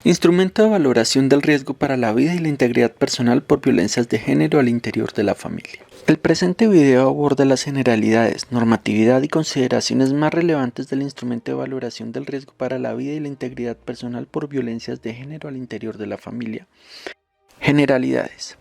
Instrumento de valoración del riesgo para la vida y la integridad personal por violencias de género al interior de la familia. El presente video aborda las generalidades, normatividad y consideraciones más relevantes del instrumento de valoración del riesgo para la vida y la integridad personal por violencias de género al interior de la familia. Generalidades.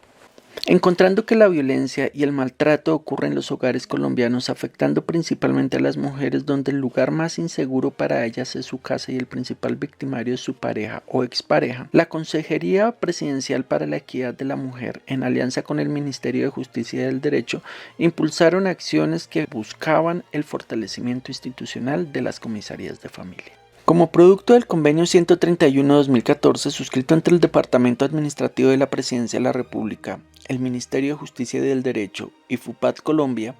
Encontrando que la violencia y el maltrato ocurren en los hogares colombianos, afectando principalmente a las mujeres, donde el lugar más inseguro para ellas es su casa y el principal victimario es su pareja o expareja, la Consejería Presidencial para la Equidad de la Mujer, en alianza con el Ministerio de Justicia y del Derecho, impulsaron acciones que buscaban el fortalecimiento institucional de las comisarías de familia. Como producto del Convenio 131-2014 suscrito entre el Departamento Administrativo de la Presidencia de la República, el Ministerio de Justicia y del Derecho y FUPAT Colombia,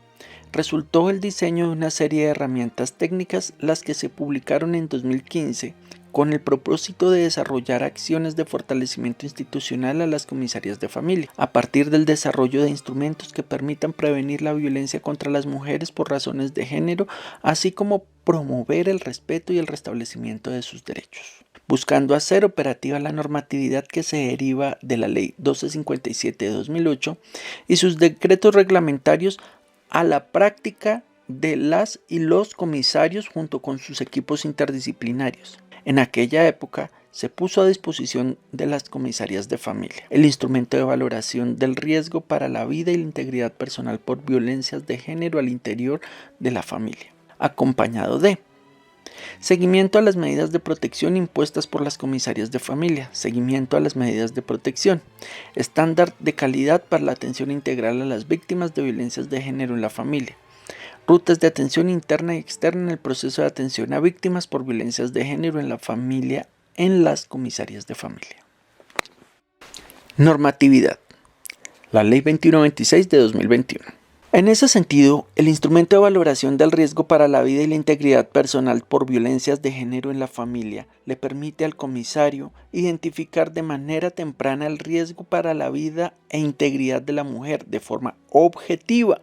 resultó el diseño de una serie de herramientas técnicas, las que se publicaron en 2015 con el propósito de desarrollar acciones de fortalecimiento institucional a las comisarías de familia, a partir del desarrollo de instrumentos que permitan prevenir la violencia contra las mujeres por razones de género, así como promover el respeto y el restablecimiento de sus derechos, buscando hacer operativa la normatividad que se deriva de la Ley 1257 de 2008 y sus decretos reglamentarios a la práctica de las y los comisarios junto con sus equipos interdisciplinarios. En aquella época se puso a disposición de las comisarías de familia el instrumento de valoración del riesgo para la vida y la integridad personal por violencias de género al interior de la familia, acompañado de seguimiento a las medidas de protección impuestas por las comisarías de familia, seguimiento a las medidas de protección, estándar de calidad para la atención integral a las víctimas de violencias de género en la familia, rutas de atención interna y externa en el proceso de atención a víctimas por violencias de género en la familia en las comisarías de familia. Normatividad. La Ley 2126 de 2021. En ese sentido, el instrumento de valoración del riesgo para la vida y la integridad personal por violencias de género en la familia le permite al comisario identificar de manera temprana el riesgo para la vida e integridad de la mujer de forma objetiva,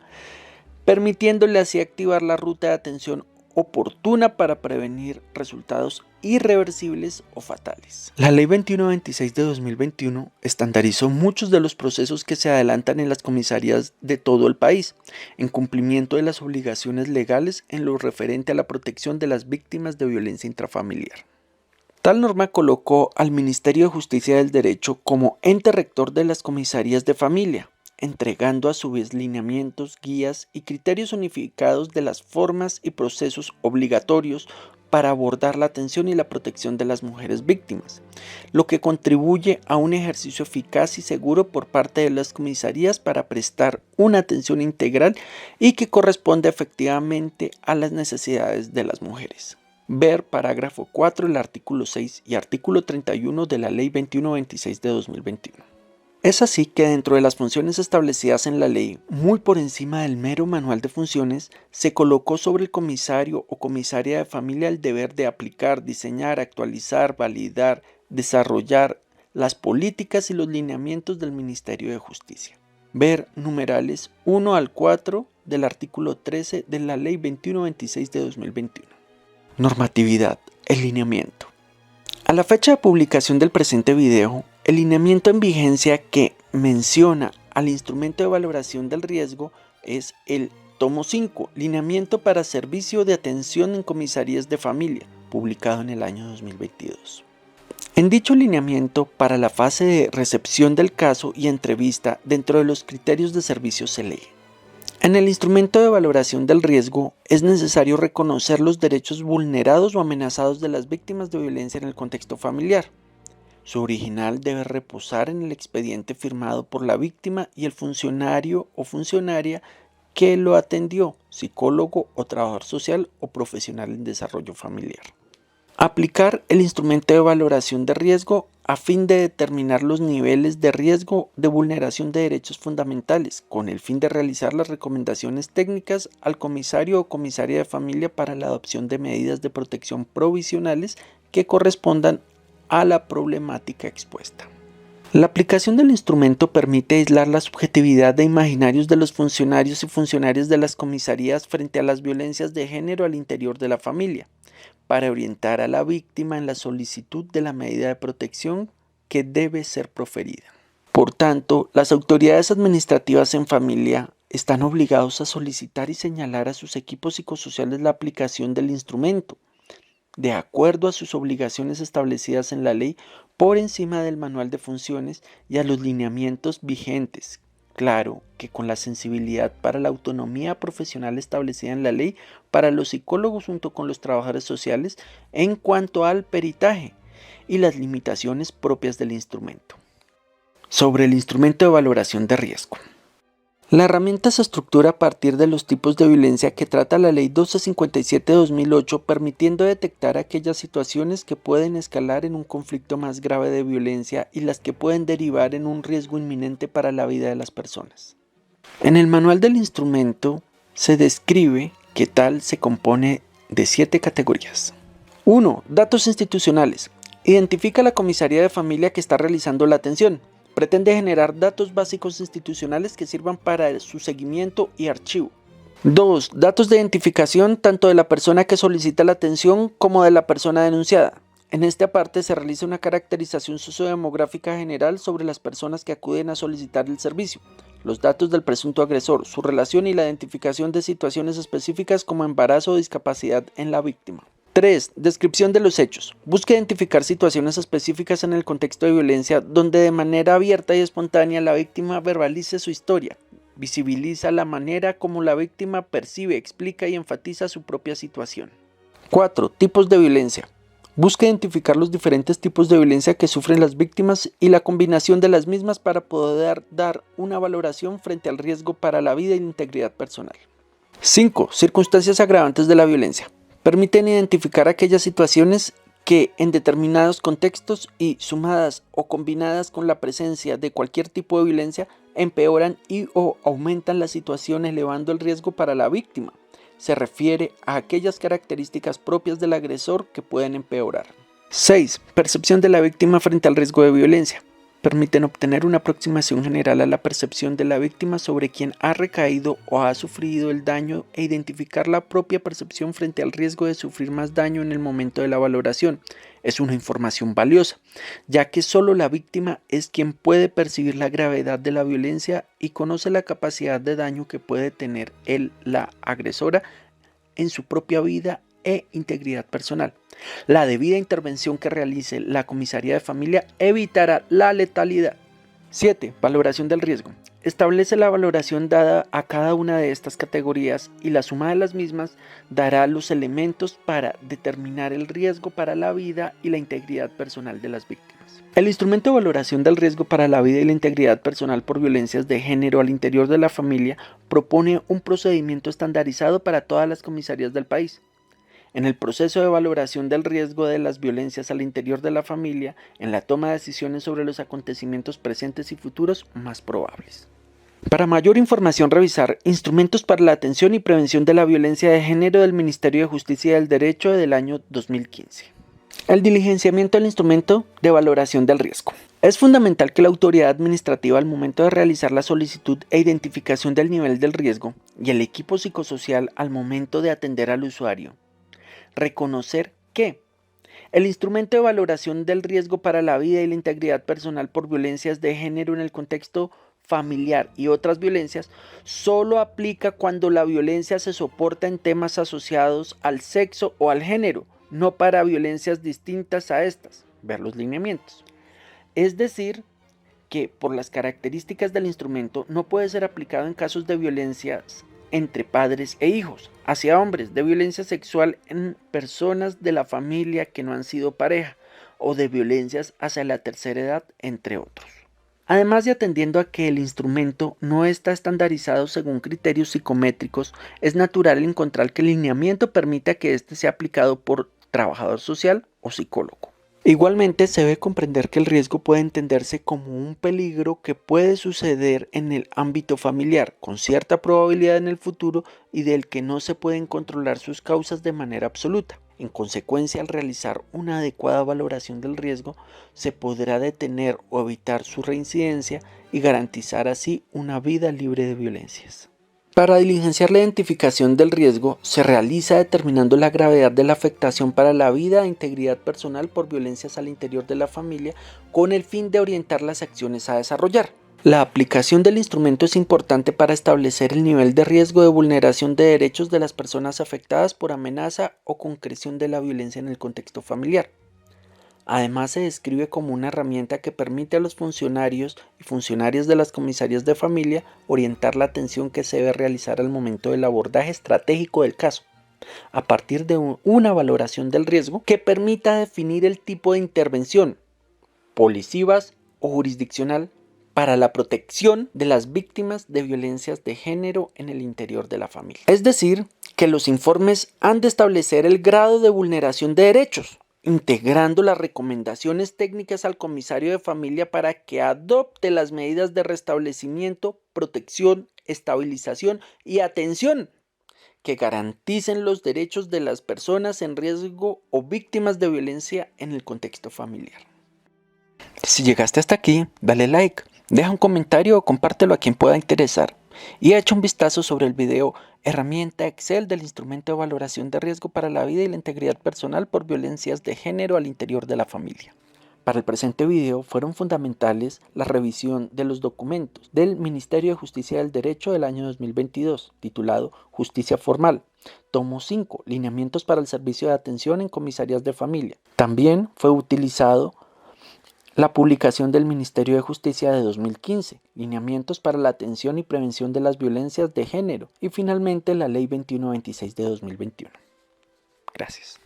permitiéndole así activar la ruta de atención oportuna para prevenir resultados irreversibles o fatales. La Ley 2126 de 2021 estandarizó muchos de los procesos que se adelantan en las comisarías de todo el país, en cumplimiento de las obligaciones legales en lo referente a la protección de las víctimas de violencia intrafamiliar. Tal norma colocó al Ministerio de Justicia y del Derecho como ente rector de las comisarías de familia, entregando a su vez lineamientos, guías y criterios unificados de las formas y procesos obligatorios para abordar la atención y la protección de las mujeres víctimas, lo que contribuye a un ejercicio eficaz y seguro por parte de las comisarías para prestar una atención integral y que corresponde efectivamente a las necesidades de las mujeres. Ver parágrafo 4 del artículo 6 y artículo 31 de la Ley 2126 de 2021. Es así que dentro de las funciones establecidas en la ley, muy por encima del mero manual de funciones, se colocó sobre el comisario o comisaria de familia el deber de aplicar, diseñar, actualizar, validar, desarrollar las políticas y los lineamientos del Ministerio de Justicia. Ver numerales 1 al 4 del artículo 13 de la Ley 2126 de 2021. Normatividad, el lineamiento. A la fecha de publicación del presente video, el lineamiento en vigencia que menciona al instrumento de valoración del riesgo es el tomo 5, Lineamiento para Servicio de Atención en Comisarías de Familia, publicado en el año 2022. En dicho lineamiento, para la fase de recepción del caso y entrevista, dentro de los criterios de servicio se lee: en el instrumento de valoración del riesgo es necesario reconocer los derechos vulnerados o amenazados de las víctimas de violencia en el contexto familiar. Su original debe reposar en el expediente firmado por la víctima y el funcionario o funcionaria que lo atendió, psicólogo o trabajador social o profesional en desarrollo familiar. Aplicar el instrumento de valoración de riesgo a fin de determinar los niveles de riesgo de vulneración de derechos fundamentales, con el fin de realizar las recomendaciones técnicas al comisario o comisaria de familia para la adopción de medidas de protección provisionales que correspondan a la problemática expuesta. La aplicación del instrumento permite aislar la subjetividad de imaginarios de los funcionarios y funcionarias de las comisarías frente a las violencias de género al interior de la familia, para orientar a la víctima en la solicitud de la medida de protección que debe ser proferida. Por tanto, las autoridades administrativas en familia están obligados a solicitar y señalar a sus equipos psicosociales la aplicación del instrumento, de acuerdo a sus obligaciones establecidas en la ley por encima del manual de funciones y a los lineamientos vigentes. Claro que con la sensibilidad para la autonomía profesional establecida en la ley para los psicólogos junto con los trabajadores sociales en cuanto al peritaje y las limitaciones propias del instrumento. Sobre el instrumento de valoración de riesgo. La herramienta se estructura a partir de los tipos de violencia que trata la Ley 1257/2008, permitiendo detectar aquellas situaciones que pueden escalar en un conflicto más grave de violencia y las que pueden derivar en un riesgo inminente para la vida de las personas. En el manual del instrumento se describe que tal se compone de 7 categorías. 1. Datos institucionales. Identifica la comisaría de familia que está realizando la atención. Pretende generar datos básicos institucionales que sirvan para su seguimiento y archivo. 2. Datos de identificación tanto de la persona que solicita la atención como de la persona denunciada. En esta parte se realiza una caracterización sociodemográfica general sobre las personas que acuden a solicitar el servicio, los datos del presunto agresor, su relación y la identificación de situaciones específicas como embarazo o discapacidad en la víctima. 3. Descripción de los hechos. Busca identificar situaciones específicas en el contexto de violencia donde de manera abierta y espontánea la víctima verbalice su historia. Visibiliza la manera como la víctima percibe, explica y enfatiza su propia situación. 4. Tipos de violencia. Busca identificar los diferentes tipos de violencia que sufren las víctimas y la combinación de las mismas para poder dar una valoración frente al riesgo para la vida y la integridad personal. 5. Circunstancias agravantes de la violencia. Permiten identificar aquellas situaciones que en determinados contextos y sumadas o combinadas con la presencia de cualquier tipo de violencia empeoran y o aumentan la situación elevando el riesgo para la víctima. Se refiere a aquellas características propias del agresor que pueden empeorar. 6. Percepción de la víctima frente al riesgo de violencia. Permiten obtener una aproximación general a la percepción de la víctima sobre quien ha recaído o ha sufrido el daño e identificar la propia percepción frente al riesgo de sufrir más daño en el momento de la valoración. Es una información valiosa, ya que solo la víctima es quien puede percibir la gravedad de la violencia y conoce la capacidad de daño que puede tener la agresora en su propia vida e integridad personal. La debida intervención que realice la comisaría de familia evitará la letalidad. 7. Valoración del riesgo. Establece la valoración dada a cada una de estas categorías y la suma de las mismas dará los elementos para determinar el riesgo para la vida y la integridad personal de las víctimas. El instrumento de valoración del riesgo para la vida y la integridad personal por violencias de género al interior de la familia propone un procedimiento estandarizado para todas las comisarías del país. En el proceso de valoración del riesgo de las violencias al interior de la familia, en la toma de decisiones sobre los acontecimientos presentes y futuros más probables. Para mayor información, revisar Instrumentos para la atención y prevención de la violencia de género del Ministerio de Justicia y del Derecho del año 2015. El diligenciamiento del instrumento de valoración del riesgo. Es fundamental que la autoridad administrativa al momento de realizar la solicitud e identificación del nivel del riesgo y el equipo psicosocial al momento de atender al usuario reconocer que el instrumento de valoración del riesgo para la vida y la integridad personal por violencias de género en el contexto familiar y otras violencias solo aplica cuando la violencia se soporta en temas asociados al sexo o al género, no para violencias distintas a estas, ver los lineamientos. Es decir, que por las características del instrumento no puede ser aplicado en casos de violencias entre padres e hijos, hacia hombres, de violencia sexual en personas de la familia que no han sido pareja, o de violencias hacia la tercera edad, entre otros. Además de atendiendo a que el instrumento no está estandarizado según criterios psicométricos, es natural encontrar que el lineamiento permita que éste sea aplicado por trabajador social o psicólogo. Igualmente se debe comprender que el riesgo puede entenderse como un peligro que puede suceder en el ámbito familiar, con cierta probabilidad en el futuro y del que no se pueden controlar sus causas de manera absoluta. En consecuencia, al realizar una adecuada valoración del riesgo, se podrá detener o evitar su reincidencia y garantizar así una vida libre de violencias. Para diligenciar la identificación del riesgo, se realiza determinando la gravedad de la afectación para la vida e integridad personal por violencias al interior de la familia, con el fin de orientar las acciones a desarrollar. La aplicación del instrumento es importante para establecer el nivel de riesgo de vulneración de derechos de las personas afectadas por amenaza o concreción de la violencia en el contexto familiar. Además, se describe como una herramienta que permite a los funcionarios y funcionarias de las comisarías de familia orientar la atención que se debe realizar al momento del abordaje estratégico del caso, a partir de una valoración del riesgo que permita definir el tipo de intervención, policivas o jurisdiccional, para la protección de las víctimas de violencias de género en el interior de la familia. Es decir, que los informes han de establecer el grado de vulneración de derechos, integrando las recomendaciones técnicas al comisario de familia para que adopte las medidas de restablecimiento, protección, estabilización y atención que garanticen los derechos de las personas en riesgo o víctimas de violencia en el contexto familiar. Si llegaste hasta aquí, dale like, deja un comentario o compártelo a quien pueda interesar. Y echa un vistazo sobre el video Herramienta Excel del instrumento de valoración de riesgo para la vida y la integridad personal por violencias de género al interior de la familia. Para el presente video fueron fundamentales la revisión de los documentos del Ministerio de Justicia y del Derecho del año 2022, titulado Justicia Formal, tomo 5, Lineamientos para el Servicio de Atención en Comisarías de Familia. También fue utilizado la publicación del Ministerio de Justicia de 2015, Lineamientos para la Atención y Prevención de las Violencias de Género, y finalmente la Ley 2126 de 2021. Gracias.